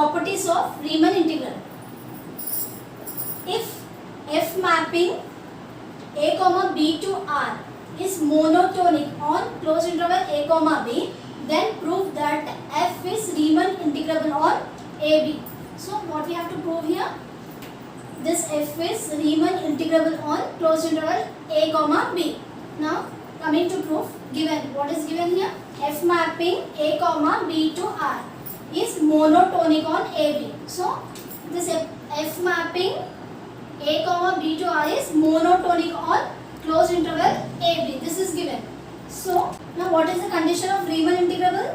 properties of Riemann integral. If f mapping a comma b to r is monotonic on closed interval a comma b, then prove that f is Riemann integrable on ab. So what we have to prove here? This f is Riemann integrable on closed interval a comma b. Now coming to proof, given what is given here, f mapping a comma b to r is monotonic on ab. So this f mapping a comma b to r is monotonic on closed interval ab. This is given. So now what is the condition of Riemann integrable?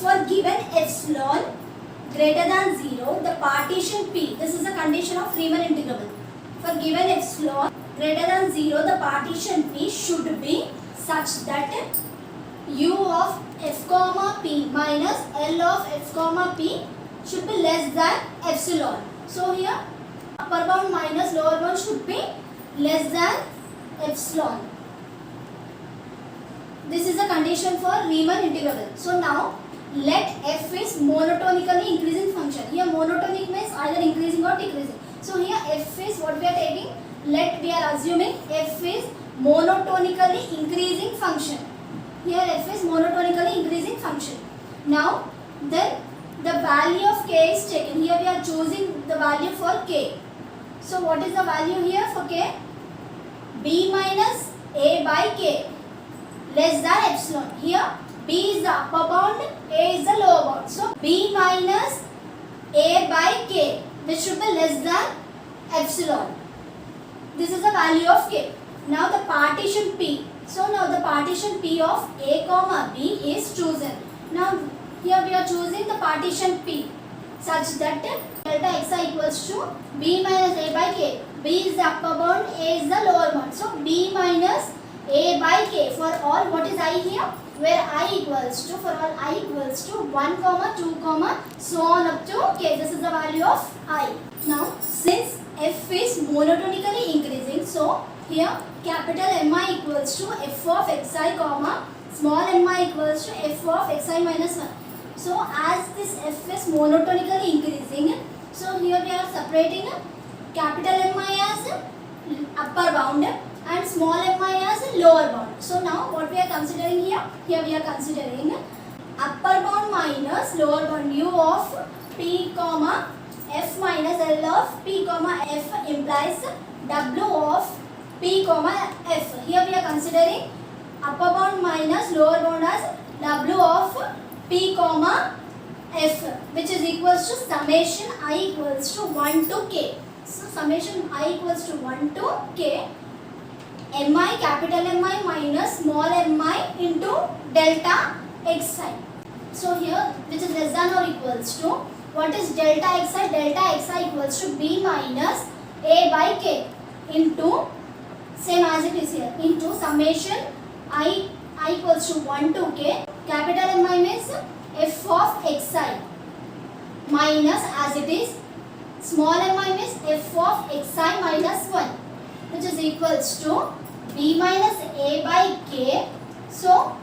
For given epsilon greater than 0, the partition P, this is the condition of Riemann integrable. For given epsilon greater than 0, the partition P should be such that u of f comma p minus L of f comma p should be less than epsilon. So here upper bound minus lower bound should be less than epsilon. This is the condition for Riemann integrable. So now let f is monotonically increasing function. Here monotonic means either increasing or decreasing. So here f is what we are taking. We are assuming f is monotonically increasing function. Here f is monotonically increasing function. Now then the value of k is taken. Here we are choosing the value for k. So what is the value here for k? B minus a by k less than epsilon. Here b is the upper bound, a is the lower bound. So b minus a by k, which should be less than epsilon. This is the value of k. Now the partition P. So now the partition P of a comma b is chosen. Now here we are choosing the partition P such that delta xi equals to b minus a by k. B is the upper bound, a is the lower bound. So b minus a by k for all what is I here, where I equals to, for all I equals to 1 comma 2 comma so on up to k. This is the value of I. Now since f is monotonically increasing, so here capital Mi equals to f of xi comma small mi equals to f of xi minus 1. So as this f is monotonically increasing, so here we are separating capital Mi as upper bound and small mi as lower bound. So now what we are considering here? Here we are considering upper bound minus lower bound u of p comma f minus L of p comma f implies w of p comma f. Here we are considering upper bound minus lower bound as w of p comma f, which is equals to summation I equals to 1 to k. So summation I equals to 1 to k mi capital Mi minus small mi into delta xi. So here which is less than or equals to, what is delta xi? Delta xi equals to b minus a by k into, same as it is here, into summation I equals to 1 to k. Capital Mi means f of xi minus, as it is, small mi means f of xi minus 1, which is equals to b minus a by k. So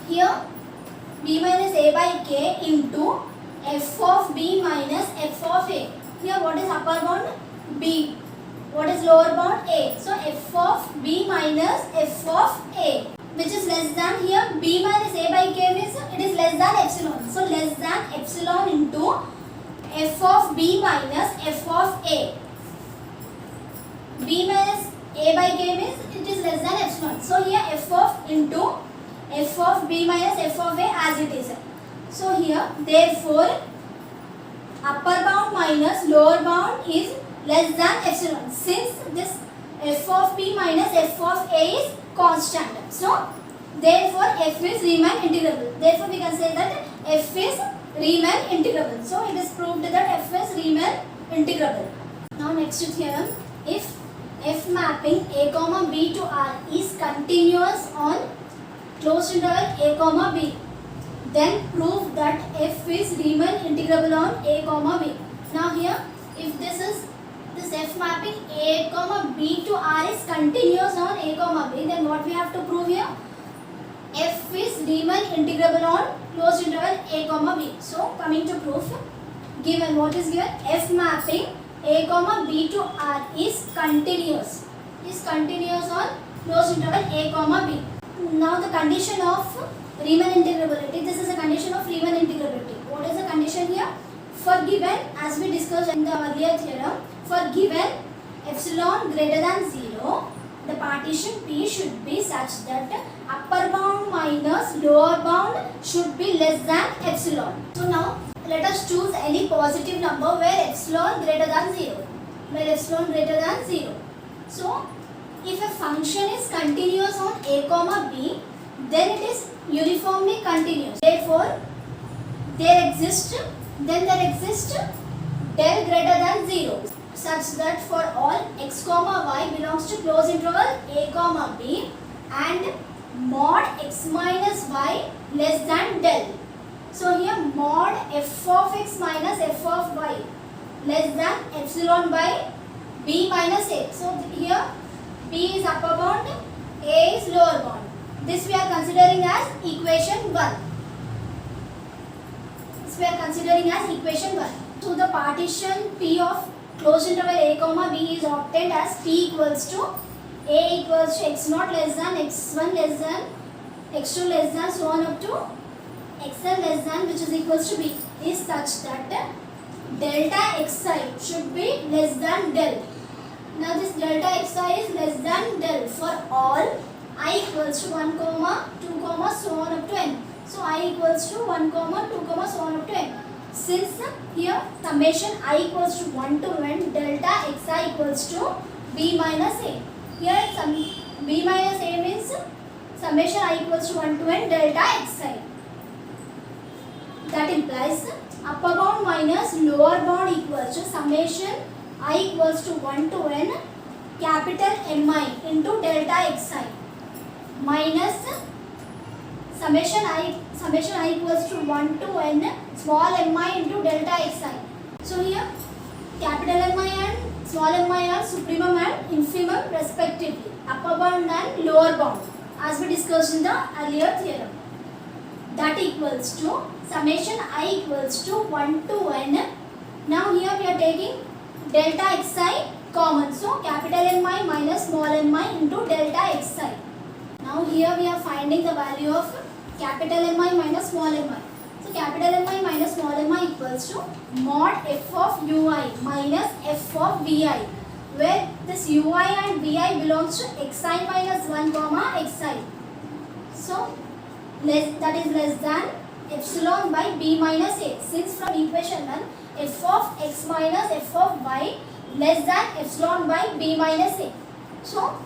here b minus a by k into f of b minus f of a. Here what is upper bound? B. What is lower bound? A. So f of b minus f of a, which is less than, here b minus a by k means it is less than epsilon. So less than epsilon into f of b minus f of a. B minus a by k means it is less than epsilon. So here f of into f of b minus f of a as it is. So here therefore upper bound minus lower bound is less than epsilon, since this f of p minus f of a is constant. So therefore f is Riemann integrable. Therefore we can say that f is Riemann integrable. So it is proved that f is Riemann integrable. Now next theorem, if f mapping a comma b to r is continuous on closed interval a comma b, then prove that f is Riemann integrable on a comma b. Now here if this f mapping a comma b to r is continuous on a comma b, then what we have to prove here? F is Riemann integrable on closed interval a comma b. So coming to proof, given, what is given? F mapping a comma b to R is continuous on closed interval a comma b. Now the condition of Riemann integrability, this is a condition of Riemann integrability. What is the condition here? For given, as we discussed in the earlier theorem, for given epsilon greater than 0, the partition P should be such that upper bound minus lower bound should be less than epsilon. So now let us choose any positive number where epsilon greater than 0. So if a function is continuous on a comma b, then it is uniformly continuous. Therefore, there exists del greater than 0, such that for all x comma y belongs to closed interval a comma b and mod x minus y less than del. So here mod f of x minus f of y less than epsilon by b minus a. So here b is upper bound, a is lower bound. This we are considering as equation 1. So the partition P of closed interval a comma b is obtained as P equals to a equals to x naught less than x1 less than x2 less than so on up to xn less than, which is equals to b, is such that delta xi should be less than del. Now this delta xi is less than del for all I equals to 1, 2, so on up to n. So I equals to 1, 2, so on up to n. Since here summation I equals to 1 to n, delta xi equals to b minus a. Here b minus a means summation I equals to 1 to n delta xi. That implies upper bound minus lower bound equals to summation I equals to 1 to n capital Mi into delta xi minus summation I equals to 1 to n small mi into delta xi. So here capital Mi and small mi are supremum and infimum respectively, upper bound and lower bound, as we discussed in the earlier theorem. That equals to summation I equals to 1 to n. Now here we are taking delta xi common, so capital Mi minus small mi into delta xi. Now here we are finding the value of capital Mi minus small mi. So capital Mi minus small mi equals to mod f of ui minus f of vi, where this ui and vi belongs to xi minus 1 comma xi. So that is less than epsilon by b minus a. Since from equation 1 f of x minus f of y less than epsilon by b minus a. So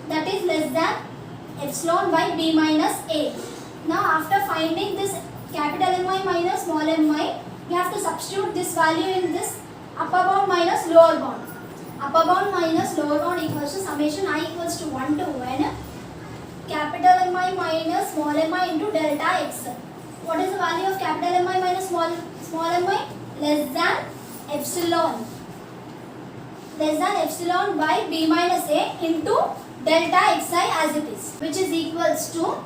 that is less than epsilon by b minus a. Now after finding this capital Mi minus small mi, we have to substitute this value in this upper bound minus lower bound. Upper bound minus lower bound equals to summation I equals to 1 to n capital Mi minus small mi into delta x. What is the value of capital Mi minus small mi? Less than epsilon by b minus a into delta xi as it is, which is equals to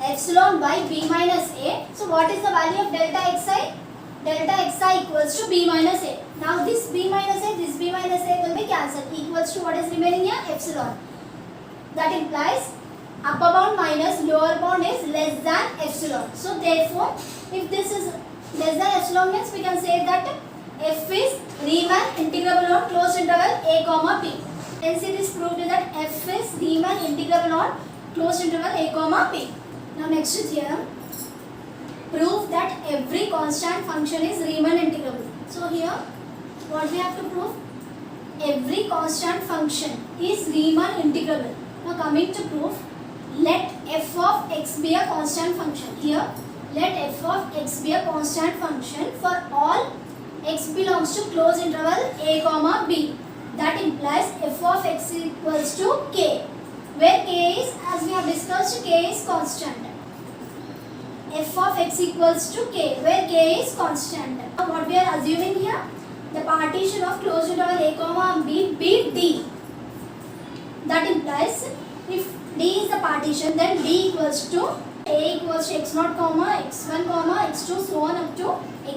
epsilon by b minus a. So what is the value of delta xi? Delta xi equals to b minus a. Now this b minus a will be cancelled, equals to what is remaining here? Epsilon. That implies upper bound minus lower bound is less than epsilon. So therefore, if this is less than epsilon means we can say that f is Riemann integrable on closed interval a comma b. Hence it is proved that f is Riemann integrable on closed interval a comma b. Now next theorem, prove that every constant function is Riemann integrable. So here what we have to prove? Every constant function is Riemann integrable. Now coming to proof, let f of x be a constant function. Here let f of x be a constant function for all x belongs to closed interval a comma b. That implies f of x equals to k, where k is, as we have discussed, k is constant. F of x equals to k, where k is constant. Now what we are assuming here? The partition of closed interval a comma b be D. That implies if D is the partition, then D equals to a equals to x naught comma x1 comma x2 so on up to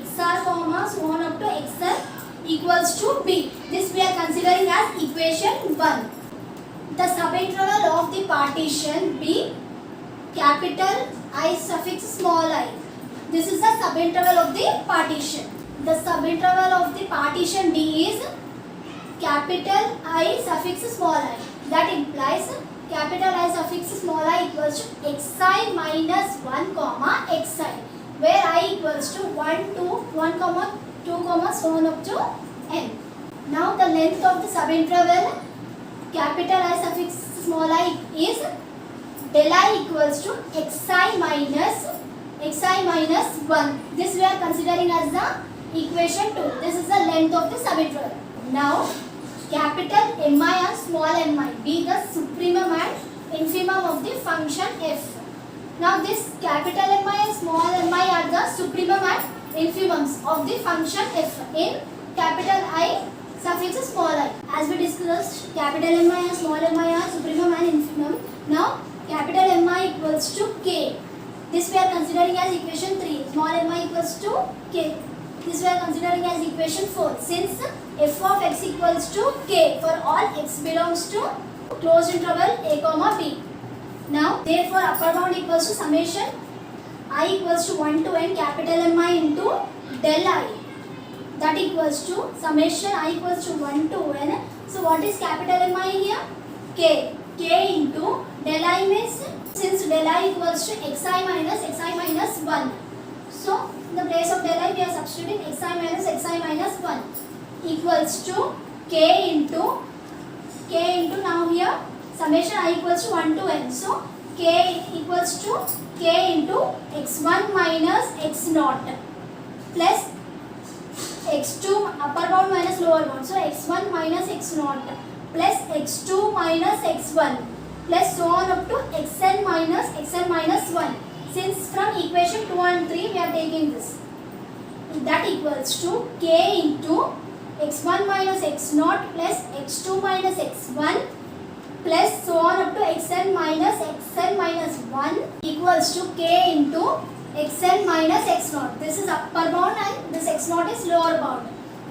xr comma so on up to xn equals to b. This we are considering as equation 1. The subinterval of the partition B, capital I suffix small I. This is the subinterval of the partition. The subinterval of the partition B is capital I suffix small I. That implies capital I suffix small I equals to xi minus 1 comma xi, where I equals to 1, 2, 1 comma 2 comma so on up to n. Now the length of the subinterval capital I suffix small I is del I equals to xi minus 1. This we are considering as the equation 2. This is the length of the subinterval. Now capital Mi and small mi be the supremum and infimum of the function f. Now this capital Mi and small mi are the supremum and infimums of the function f in capital I suffix small I. As we discussed, capital Mi and small mi are supremum and infimum. Now capital Mi equals to k. This we are considering as equation 3. Small mi equals to k. This we are considering as equation 4. Since f of x equals to k for all x belongs to closed interval a comma b. Now therefore upper bound equals to summation I equals to 1 to n capital Mi into del I. That equals to summation I equals to 1 to n. So what is capital Mi here? K. K into del I means, since del I equals to xi minus 1. So in the place of del I we are substituting xi minus 1 equals to k into now here summation I equals to 1 to n. So k equals to k into x1 minus x0 plus x2 upper bound minus lower bound. So x1 minus x0 plus x2 minus x1 plus so on up to xn minus 1. Since from equation 2 and 3 we are taking this. That equals to k into x1 minus x0 plus x2 minus x1 plus so on up to xn minus 1 equals to k into xn minus x0. This is upper bound and this x0 is lower bound.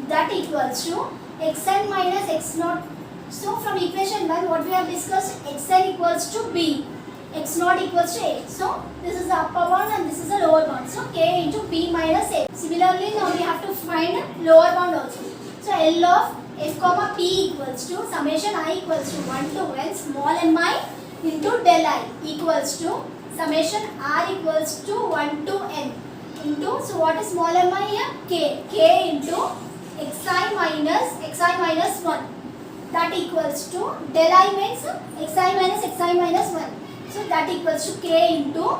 That equals to xn minus x0. So from equation 1 what we have discussed, xn equals to b, x0 equals to a. So this is the upper bound and this is the lower bound. So k into b minus a. Similarly now we have to find lower bound also. So L of f comma p equals to summation I equals to 1 to n small mi into del I equals to summation r equals to 1 to n into, so what is small mi here? K into xi minus 1. That equals to del I means xi minus 1. So that equals to k into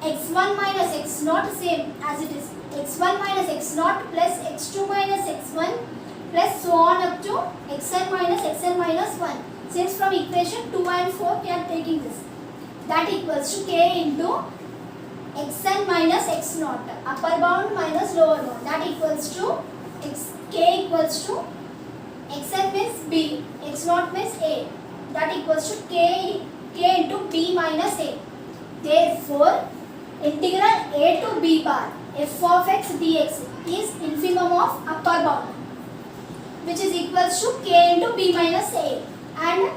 x1 minus x0 same as it is. x1 minus x0 plus x2 minus x1 plus so on up to xn minus 1. Since from equation 2 and 4 we are taking this. That equals to k into xn minus x0 upper bound minus lower bound. That equals to k equals to xn means b, x0 means a. That equals to k into b minus a. Therefore integral a to b bar f of x dx is infimum of upper bound, which is equals to k into b minus a, and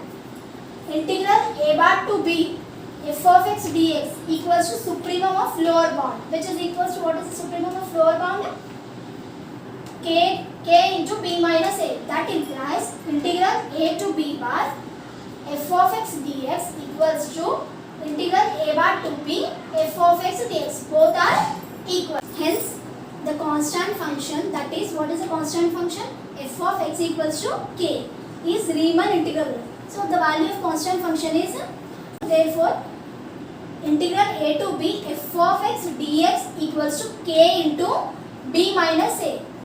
integral a bar to b f of x dx equals to supremum of lower bound, which is equals to, what is the supremum of lower bound? k into b minus a. That implies integral a to b bar f of x dx equals to integral a bar to b f of x dx. Both are equal. Hence the constant function, that is, what is the constant function? F of x equals to k is Riemann integral. So the value of constant function is, therefore integral a to b f of x dx equals to k into b minus a.